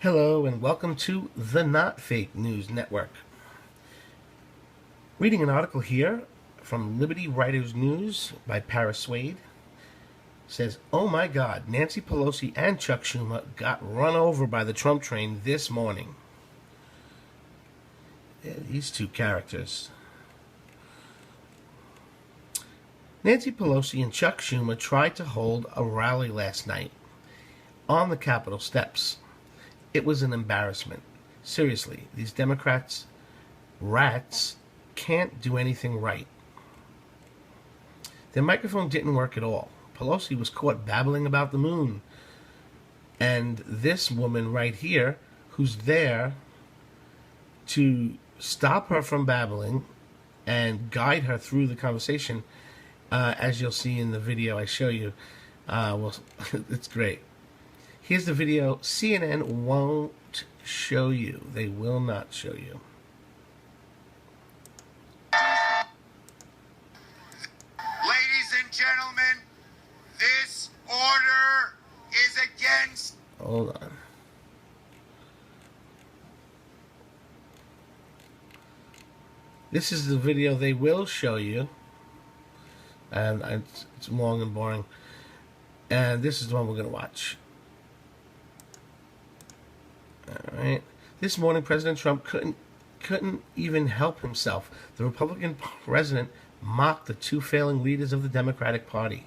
Hello and welcome to the Not Fake News Network. Reading an article here from Liberty Writers News by Paris Swade. Says, oh my God, Nancy Pelosi and Chuck Schumer got run over by the Trump train this morning. Yeah, these two characters. Nancy Pelosi and Chuck Schumer tried to hold a rally last night on the Capitol steps. It was an embarrassment. Seriously, these Democrats, rats, can't do anything right. Their microphone didn't work at all. Pelosi was caught babbling about the moon. And this woman right here, who's there to stop her from babbling and guide her through the conversation, as you'll see in the video I show you, well, it's great. Here's the video CNN won't show you. They will not show you. Ladies and gentlemen, this order is against... Hold on. This is the video they will show you. And it's long and boring. And this is the one we're going to watch. All right. This morning, President Trump couldn't even help himself. The Republican president mocked the two failing leaders of the Democratic Party.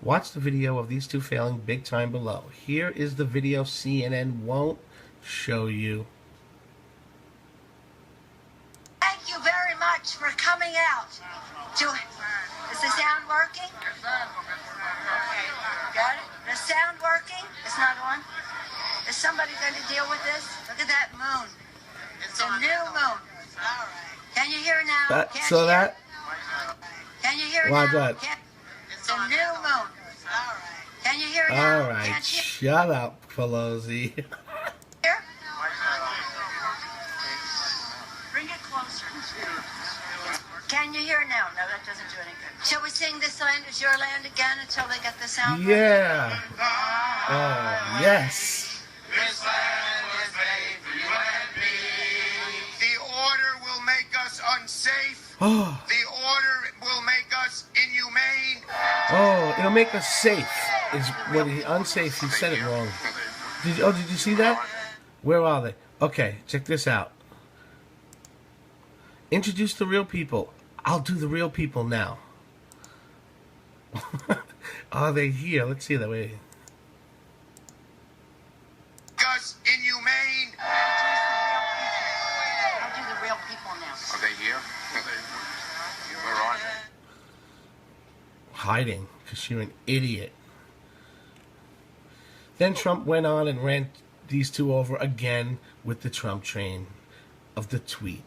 Watch the video of these two failing big time below. Here is the video CNN won't show you. Thank you very much for coming out. Is the sound working? Got it? The sound working? It's not on? Is somebody going to deal with this? Look at that moon. It's a new moon. All right. Can you hear now? Can you hear Why now? that? It's a new moon. All right. Can you hear now? All right, shut up, Pelosi. Here? Bring it closer. Can you hear now? No, that doesn't do any good. Shall we sing This Land Is Your Land again until they get the sound? Yeah. Oh, yes. This land is made for you and me. The order will make us unsafe. Oh, The order will make us inhumane. it'll make us safe. Is what unsafe? He said it wrong. Did you see that? Where are they? Okay, check this out. Introduce the real people. I'll do the real people now. Are they here? Let's see that way. Us inhumane. I'll do the real people now. Are they here? Where are they? Hiding, because you're an idiot. Then Trump went on and ran these two over again with the Trump train of the tweet.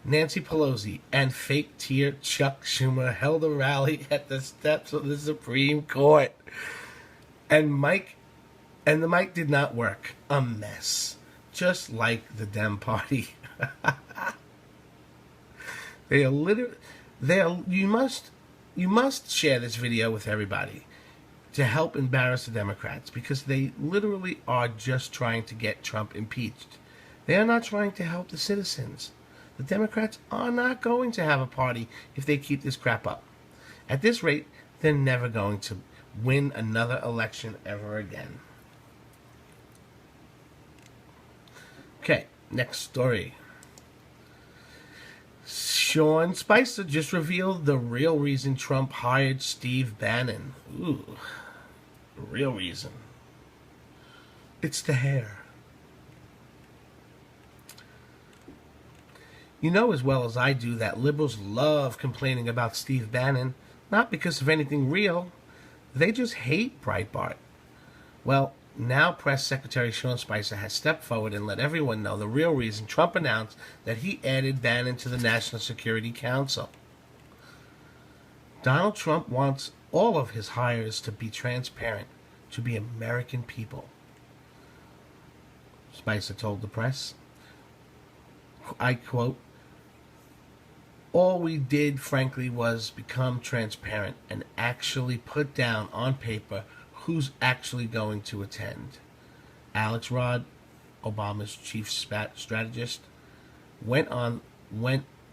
Nancy Pelosi and fake tear Chuck Schumer held a rally at the steps of the Supreme Court. And the mic did not work. A mess. Just like the Dem Party. They are literally... You must share this video with everybody to help embarrass the Democrats, because they literally are just trying to get Trump impeached. They are not trying to help the citizens. The Democrats are not going to have a party if they keep this crap up. At this rate, they're never going to win another election ever again. Okay, next story. Sean Spicer just revealed the real reason Trump hired Steve Bannon. Ooh, the real reason. It's the hair. You know as well as I do that liberals love complaining about Steve Bannon, not because of anything real. They just hate Breitbart. Well, now Press Secretary Sean Spicer has stepped forward and let everyone know the real reason Trump announced that he added Bannon to the National Security Council. Donald Trump wants all of his hires to be transparent, to be American people. Spicer told the press, I quote, all we did, frankly, was become transparent and actually put down on paper who's actually going to attend. Alex Rod, Obama's chief strategist, went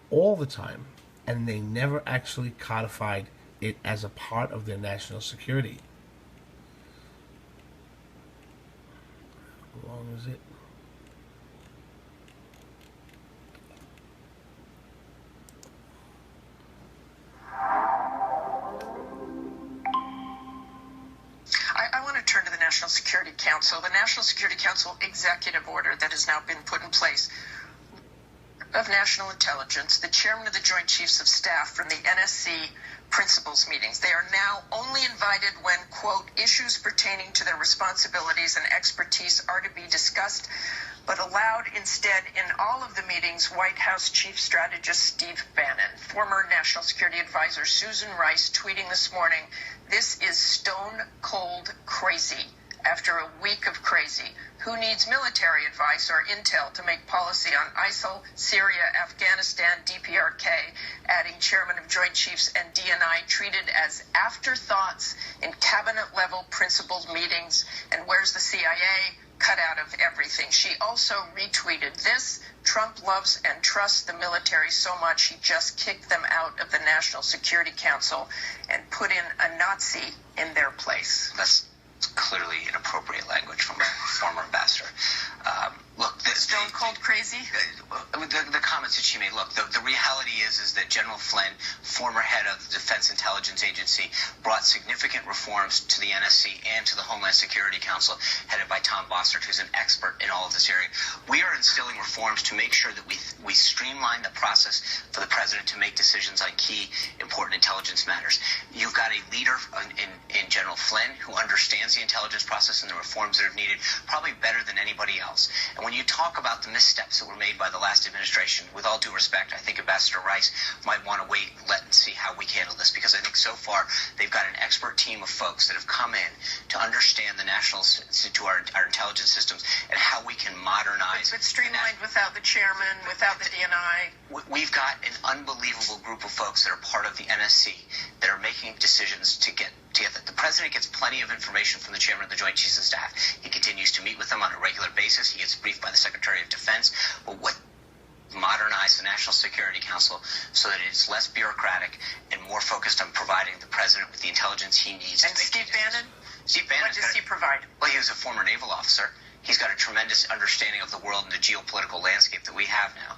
all the time, and they never actually codified it as a part of their national security. How long is it? I want to turn to the National Security Council. The National Security Council executive order that has now been put in place of National Intelligence, the chairman of the Joint Chiefs of Staff from the NSC principals meetings. They are now only invited when, quote, issues pertaining to their responsibilities and expertise are to be discussed, but allowed instead in all of the meetings White House Chief Strategist Steve Bannon, former National Security Advisor Susan Rice tweeting this morning, "This is stone cold crazy. After a week of crazy, who needs military advice or intel to make policy on ISIL, Syria, Afghanistan, DPRK, adding Chairman of Joint Chiefs and DNI treated as afterthoughts in cabinet-level principals meetings, and where's the CIA? Cut out of everything." She also retweeted this: "Trump loves and trusts the military so much he just kicked them out of the National Security Council and put in a Nazi in their place." That's clearly inappropriate language from a former ambassador. Look, Stone cold crazy? The comments that she made, look, the reality is that General Flynn, former head of the Defense Intelligence Agency, brought significant reforms to the NSC and to the Homeland Security Council, headed by Tom Bossert, who's an expert in all of this area. We are instilling reforms to make sure that we streamline the process for the president to make decisions on key, important intelligence matters. You've got a leader in General Flynn who understands the intelligence process and the reforms that are needed probably better than anybody else. And when you talk about the missteps that were made by the last administration, with all due respect, I think Ambassador Rice might want to wait and see how we handle this, because I think so far they've got an expert team of folks that have come in to understand the our intelligence systems and how we can modernize. But streamlined without the chairman, without the DNI. We've got an unbelievable group of folks that are part of the NSC that are making decisions to get together. The president gets plenty of information from the chairman of the Joint Chiefs of Staff. He continues to meet with them on a regular basis. He gets briefed by the Secretary of Defense. But what modernize the National Security Council so that it's less bureaucratic and more focused on providing the president with the intelligence he needs. And Steve Bannon? Steve Bannon. What does he provide? Well, he was a former naval officer. He's got a tremendous understanding of the world and the geopolitical landscape that we have now.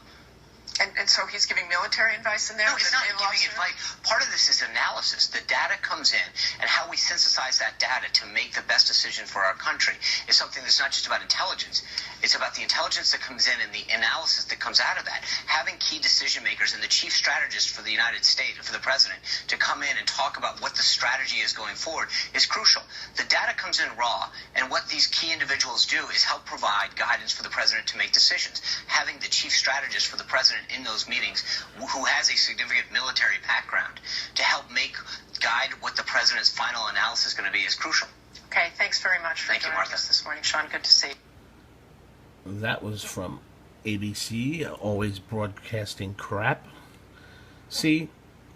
And so he's giving military advice in there? No, he's not giving advice. Part of this is analysis. The data comes in, and how we synthesize that data to make the best decision for our country is something that's not just about intelligence. It's about the intelligence that comes in and the analysis that comes out of that. Having key decision makers and the chief strategist for the United States, for the president, to come in and talk about what the strategy is going forward is crucial. The data comes in raw, and what these key individuals do is help provide guidance for the president to make decisions. Having the chief strategist for the president in those meetings, who has a significant military background, to help guide what the president's final analysis is going to be is crucial. Okay, thanks very much for joining Martha. us this morning, Sean. Good to see you. That was from ABC, always broadcasting crap. See,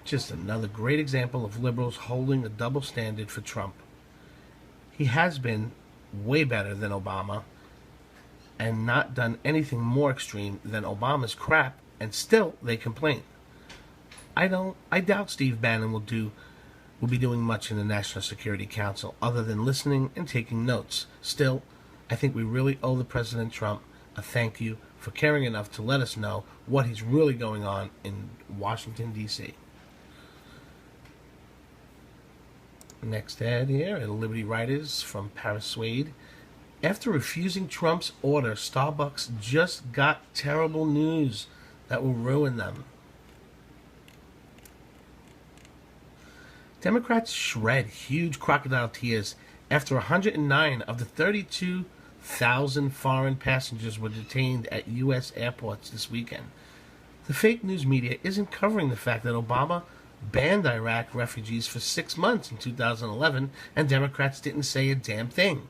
just another great example of liberals holding a double standard for Trump. He has been way better than Obama and not done anything more extreme than Obama's crap, and still they complain. I doubt Steve Bannon will be doing much in the National Security Council other than listening and taking notes. Still, I think we really owe the President Trump a thank you for caring enough to let us know what is really going on in Washington, D.C. Next ad here at Liberty Writers from Paris Suede. After refusing Trump's order, Starbucks just got terrible news that will ruin them. Democrats shred huge crocodile tears after 109 of the 32,000 foreign passengers were detained at U.S. airports this weekend. The fake news media isn't covering the fact that Obama banned Iraq refugees for 6 months in 2011, and Democrats didn't say a damn thing.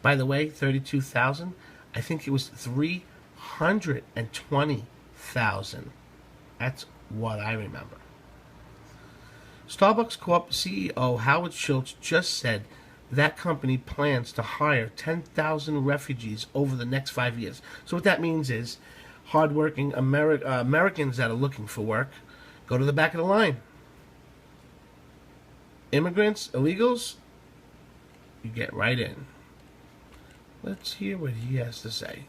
By the way, 32,000, I think it was 320,000. That's what I remember. Starbucks Corp CEO Howard Schultz just said that company plans to hire 10,000 refugees over the next 5 years. So what that means is hardworking Americans that are looking for work go to the back of the line. Immigrants, illegals, you get right in. Let's hear what he has to say.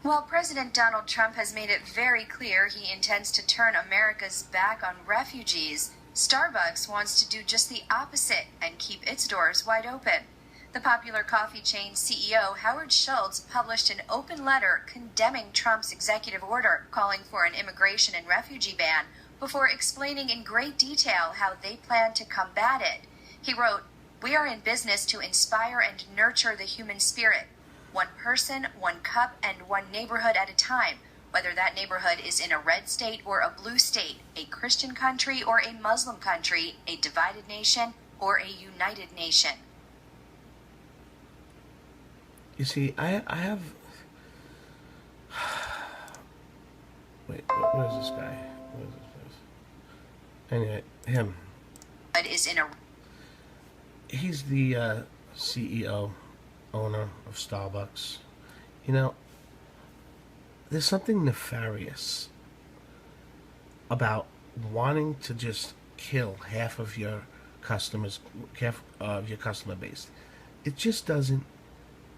While President Donald Trump has made it very clear he intends to turn America's back on refugees, Starbucks wants to do just the opposite and keep its doors wide open. The popular coffee chain CEO Howard Schultz published an open letter condemning Trump's executive order calling for an immigration and refugee ban before explaining in great detail how they plan to combat it. He wrote, "We are in business to inspire and nurture the human spirit. One person, one cup, and one neighborhood at a time, whether that neighborhood is in a red state or a blue state, a Christian country or a Muslim country, a divided nation or a united nation." You see, I have... Wait, where's this guy? Where's this place? Anyway, him. Is in a... He's the CEO, owner of Starbucks. You know, there's something nefarious about wanting to just kill half of your customers, half of your customer base. It just doesn't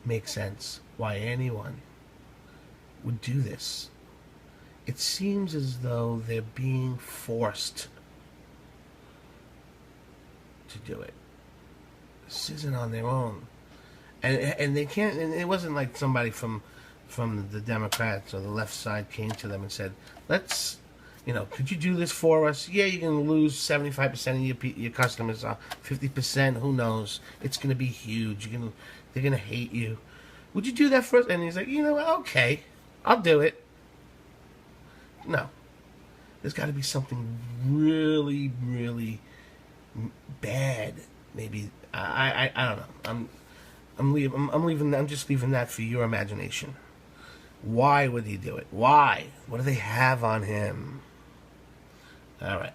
make sense why anyone would do this. It seems as though they're being forced to do it. This isn't on their own. And they can't, and it wasn't like somebody from the Democrats or the left side came to them and said, let's, could you do this for us? Yeah, you're going to lose 75% of your customers, 50%, who knows? It's going to be huge. They're going to hate you. Would you do that for us? And he's like, okay, I'll do it. No. There's got to be something really, really bad. Maybe, I don't know. I'm just leaving that for your imagination. Why would he do it? Why? What do they have on him? All right.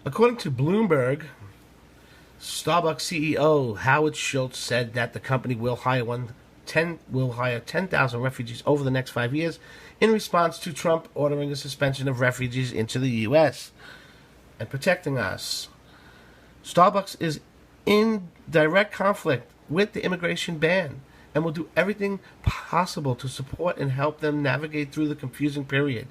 According to Bloomberg, Starbucks CEO Howard Schultz said that the company will hire 10,000 refugees over the next 5 years in response to Trump ordering a suspension of refugees into the U.S. and protecting us. Starbucks is in direct conflict with the immigration ban and will do everything possible to support and help them navigate through the confusing period,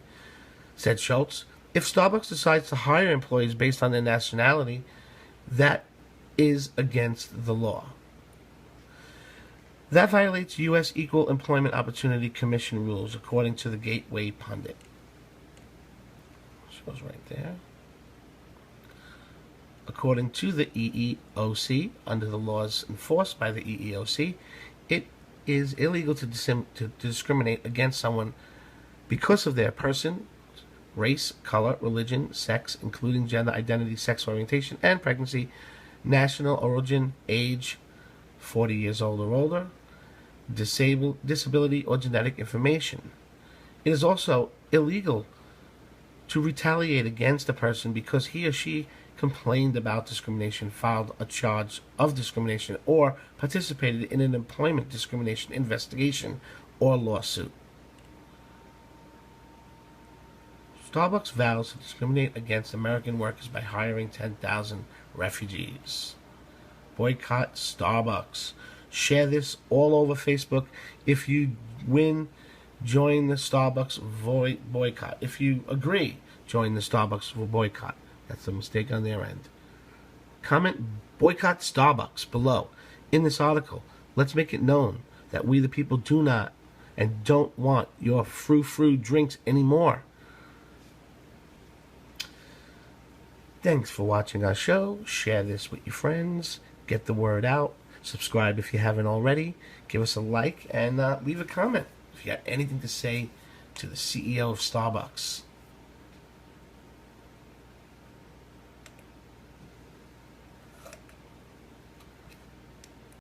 said Schultz. If Starbucks decides to hire employees based on their nationality, that is against the law. That violates U.S. Equal Employment Opportunity Commission rules, according to the Gateway Pundit. Shows right there. According to the EEOC, under the laws enforced by the EEOC, it is illegal to discriminate against someone because of their person, race, color, religion, sex, including gender identity, sex orientation, and pregnancy, national origin, age, 40 years old or older, disability, or genetic information. It is also illegal to retaliate against a person because he or she complained about discrimination, filed a charge of discrimination, or participated in an employment discrimination investigation or lawsuit. Starbucks vows to discriminate against American workers by hiring 10,000 refugees. Boycott Starbucks. Share this all over Facebook. If you win, join the Starbucks boycott. If you agree, join the Starbucks boycott. That's a mistake on their end. Comment boycott Starbucks below in this article. Let's make it known that we the people do not and don't want your frou-frou drinks anymore. Thanks for watching our show. Share this with your friends. Get the word out. Subscribe if you haven't already. Give us a like and leave a comment if you got anything to say to the CEO of Starbucks.